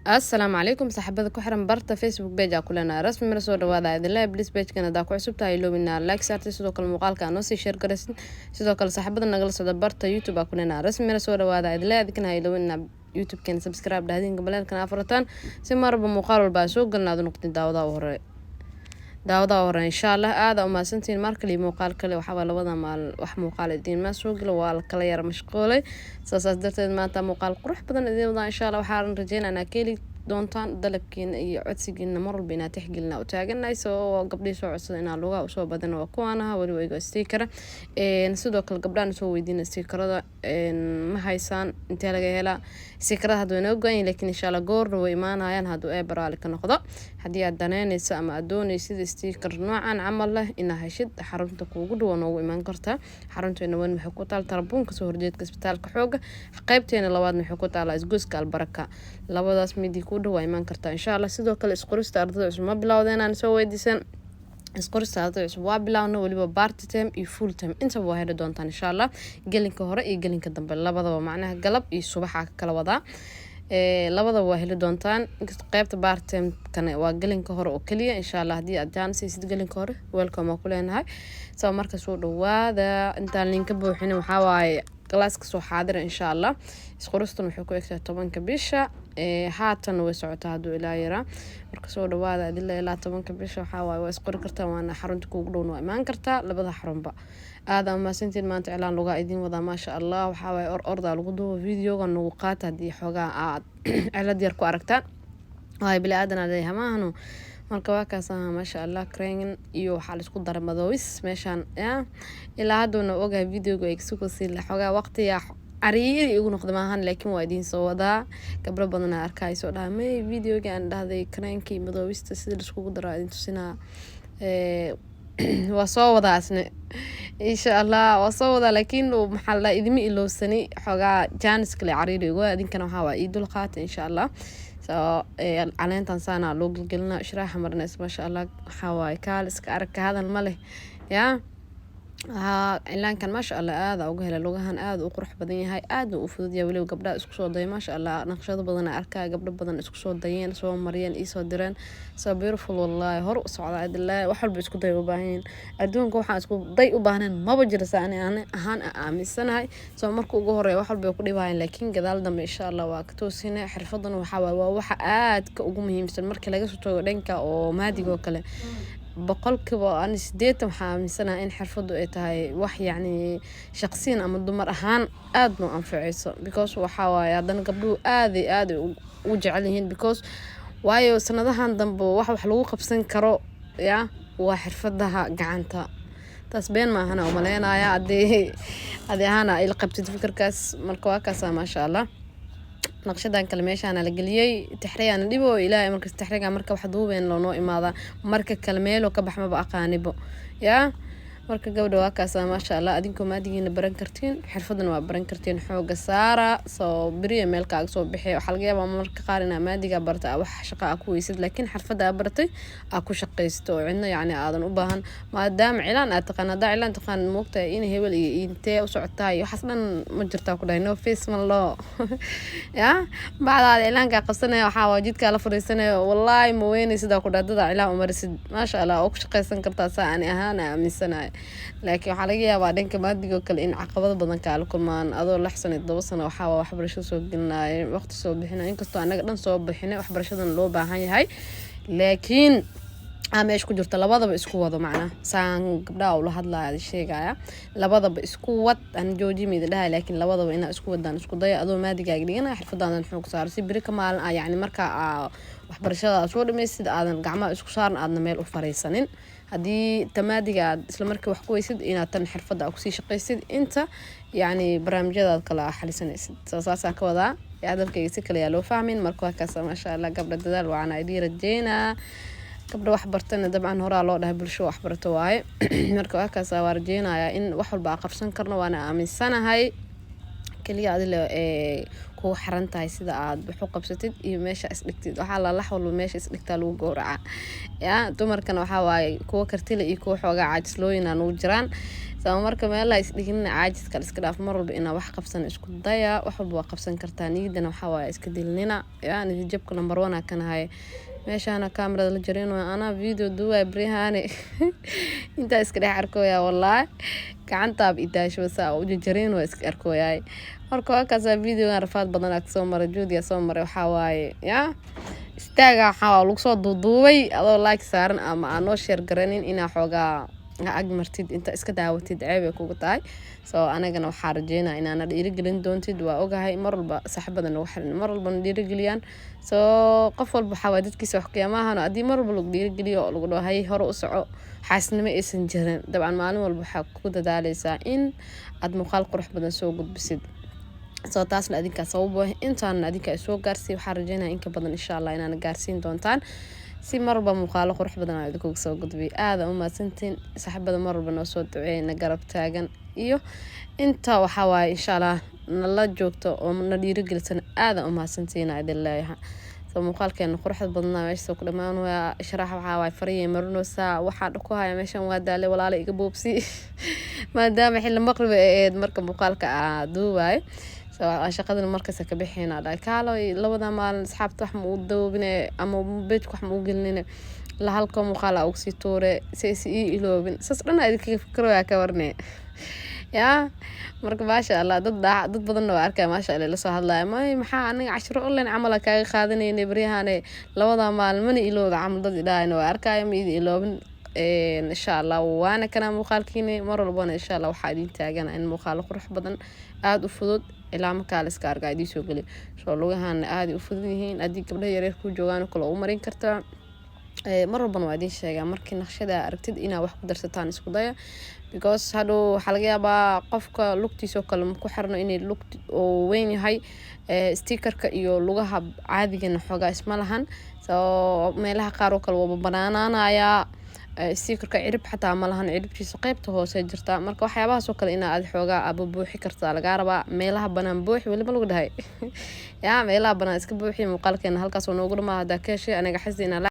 السلام عليكم صاحبada ku xiran barta Facebook page aa kulana rasmi mar soo dhawaada idinla bliss page kana da ku cusub tahay loobina like saartay sidoo kale muuqaalka aan soo share garaysin sidoo kale saaxiibada nagala socda barta YouTube aa kulana rasmi mar soo dhawaada idinla adkana loobina YouTube kan subscribe dhaadin gabalkan afuratan si marba muuqaal walba soo galnaado noqdin daawada hore insha Allah aada uma santiin markali muuqaal kale waxa labada maal wax muuqaal idin ma soo galo waa kala yar mashquulay saas darteed maanta muuqaal qurux badan idin wada insha Allah waxaan rajeynayaa keli doontaan dalabkiina iyo codsigiina mar walba inaad tixgelina u taaganay soo gabdhii soo codsada in luga soo badan waa kuwanaha wali way sticker sidoo kale gabdhaan soo weydiina stickerada ma haysan intee laga helaa stickerada hadda way ogaan laakiin insha Allah goorna way imaanayaan haduu ay baraali ka noqdo hadii aad daneynayso ama aad doonaysid sticker noocan camal leh in heshid xarunta kuugu dhow oo iman karta xarunteena weyn waxay ku taal tarbuunka soo horjeedka isbitaalka xooga qaybteena labaad waxay ku taal isgoyska albaraka labadaas midi ku dhow iman karta insha Allah sidoo kale isqorista ardayda cusub ma bilowdeen aan soo weydiisan isqorista ardayda cusub waa bilowna waliba part time iyo full time inta waa heli doontaan insha Allah gelinka hore iyo gelinka dambe labadaba macnaha galab iyo subaxa kala wada labada waa heli doontaan qaybta part time kana waa gelinka hore oo kaliya insha Allah hadii aad jaan siisid gelinka hore welcome ku leenahay soo marka soo dhawaada inta linka buuxin waxa waaye class-ka soo xaadir insha Allah isqoristan wuxuu ku egtaa 10ka bisha haatan way socotaa haduu ilaa yara marka soo dhawaada adila ilaa 10ka bisha waxa waaye waa isqori kartaa waana xarunta kuugu dhow imaan kartaa labada xarunba aada ma santiin maanta cilaan luga idin wada ma sha Allah waxa waaye orda lagu duubo videoga nagu qaata hadii xogaa aad cilad yar ku aragtaan way bilaadan leeyahamaano marka waa kaasana ma sha Allah crane iyo waxa la isku daray madoowis meeshan ilaa haduna ogaa videoga ay isku sii la xogaa waqtiga ariiri ugu noqdo maahan laakiin waa idin soo wadaa gabdho badan arkayso dhaamay videoga aan dhahday crane-kii madoowista sida la isku daray idin tusinaa waa soo wada asne insha Allah waa soo wada laakiin maxaa la idimi iloosani xogaa jaanis kale ariiri ugu adinkana waxa waa idul qaata insha Allah caleentan saana loo galgalina sharaxa marna ma sha Allah waxa waay kaaliska arka hadal ma leh ilaankan ma sha Allah aada uga hela lugahan aada u qurux badan yahay aada u fudud yahay waliba gabdhaha isku soo day ma sha Allah naqshado badan arkaa gabdho badan isku soo dayeen soo mariyeen soo direen so beautiful wallahi hor u socda adilaa wax walba isku day u baahan adduunka waxa isku day u baahan maba jiro saani ahaan aaminsanahay soo markuu ugu horeeyo wax walba ku dhibaayeen laakiin gadaal dambe insha Allah waa ka toosinay xirfadan waxa aad ka ugu muhiimsan marka laga soo tago dhanka oo maadiga kale boqolkiiba aan 8 waxa aaminsanahay in xirfadu ay tahay wax yani shakhsiyan ama dumar ahaan aad noo anfacayso because waxa waaye hadan gabdhuhu aad u jecel yihiin because waayo sanadahan dambe wax lagu qabsan karo waa xirfadaha gacanta taas been ma ahana oo maleynaya hadii ahana il qabtid fikirkaas marka waa kaas ma sha Allah naqshadan kale meeshaan la galiyay taxriyan dhibo ilaa marka taxriga marka wax duubeen loo noo imaada marka kale meel oo ka baxmaba aqaanibo marka gabadha waa kaas ma sha Allah adinku maadigiina baran kartiin xirfadan waa baran kartiin xooga saara soo bariye meel ka soo bixay waxa laga yaabaa marka qaar in maadiga barta wax shaqo ku weysid laakiin xirfada bartay ku shaqeysto cidna yani aadan u baahan maadaama cilaan aad taqaanada cilaan taqaan moogtaa in hebel iyo intee u socotay waxas dhan ma jirtaa ku dhahay no face man loo baada cilaanka qabsanay waxa wajidka la fariisanay wallahi ma weynay sida ku dhadada cilaan umarisid ma sha Allah oo ku shaqeysan kartaa saani ahaan aaminsanahay laakiin waxa laga yaabaa dhanka maadiga kale in caqabado badan ka la kulmaan adoo laxsan 7 sano waxa waxbarasho soo galnay waqti soo bixinay inkastoo anaga dhan soo bixinay waxbarashadan loo baahan yahay laakiin ameesh ku jirta labadaba isku wado macna saan gabdhaha oo la hadlayo sheegaya labadaba isku wad aan joojimid dhahay laakiin labadaba ina isku wadaan isku day adoo maadiga dhigana xirfadan xoog saar si bari ka maalin yani marka waxbarashada soo dhameeysid aadan gacmaha isku saaran aadna meel u fariisanin hadii tamaadiga isla markii wax ku weysid inaad tan xirfada ku sii shaqeysid inta yani barnaamijyada kala xalisanaysid saasa ka wada dalkayga si kale loo fahmin marka waa kaas ma sha Allah gabdha dadaal waana idin rajeena gabdha wax bartana dabcan hore loo dhahay bulsho wax barto waaye marka waa kaas waa rajeenaya in wax walba qabsan karno waana aaminsanahay kaliya adile ku xaran tahay sida aad wax u qabsatid iyo meesha isdhigtid waxa la walba meesha isdhigtaa lagu gowraca dumarkana waxa waaye kuwa kartile iyo kuwa xoogaa caajislooyin aan u jiraan soo marka meel la isdhigin caajiska iska dhaaf mar walba inaa wax qabsan isku daya wax walba waa qabsan kartaa niyadana waxa waaye iska dilnina yani jabka number 1 kan hay meeshana kamarada la jareen waa ana video duway brihane inta iska dhex arkoya wallahi gacantaab idaasho saa u jareen waa iska arkoya marka kaasa video rafaad badan ak soo maray juudiya soo maray waxa waaye istaaga waxa lagu soo duuduubay adoo like saaran ama aanoo share garanin ina xogaa ag martid inta iska daawatid ceeb ay kugu tahay soo anagana waxa rajeynaa inaana dhiirigelin doontid waa ogahay mar walba saxabadan ugu xiran mar walba dhiirigeliyaan soo qof walba waxa waa dadkiisa wax qiyaamahan adii mar walba lagu dhiirigeliyo lagu dhahay hore u soco xaasnimo aysan jirin dabcan maalin walba waxa ku dadaaleysaa in aad muuqaal qurux badan soo gudbisid soo taasna adinka sababo intaan adinka soo gaarsi waxa rajeynaa in ka badan insha Allah inaana gaarsiin doontaan si marba muuqaalo qurux badan ay idinku soo gudbi aad u maasantiin saxaabada marba noo soo duceeyna garab taagan iyo inta waxa waay insha Allah nala joogto oo na dhiirigelsan aad u maasantiin idin leeyahay soo muuqaalkeena quruxda badana meesha ku dhamaan waa sharax waxa waay fariye marno saa waxa ku haya meeshan waa daale walaalo iga boobsi maadaama xilli maqrib ee marka muuqaalka duubay shaqadan markaas ka bixina kaalo labada maalin asxaabta wax ma u doobine ama beej wax ma u gelnine la halka muuqaal ugu sii toore si iloobin sas dhan idinka fikiraya ka warnay marka maasha Allah dad badan oo arkay maasha Allah la soo hadlay maxaa aniga 10 online amal kaaga qaadanaynay bariyahane labada maalin mana ilooda amal dad idaan oo arkay ma iloobin insha Allah waana kana muuqaalkiina mar walba insha Allah waxa idin taagan in muuqaal qurux badan aad u fudud ilaa marka la iska argay idin soo gali soo lugahan aad u fudud yihiin adii gabdhaha yaryar ku joogan kala u marin kartaa mar walba waa idin sheegaa markii naqshada aragtid inaa wax ku darsataan isku daya because hado waxa laga yaabaa qofka lugtiisa kale ku xirno inay lugti oo weyn yahay stickerka iyo lugaha caadiga xogaa isma lahan soo meelaha qaar oo kale waa banaanaanaya stickerka cirib xataa ma lahan ciribtiisa qaybta hoose jirta marka waxyaabahaas oo kale inaad xoogaa abu buuxi kartaa laga rabaa meelaha banaan buuxi waliba lagu dhahay meelaha banaan iska buuxi muuqaalkeena halkaas oo noogu dhamaada ka heshay aniga xisina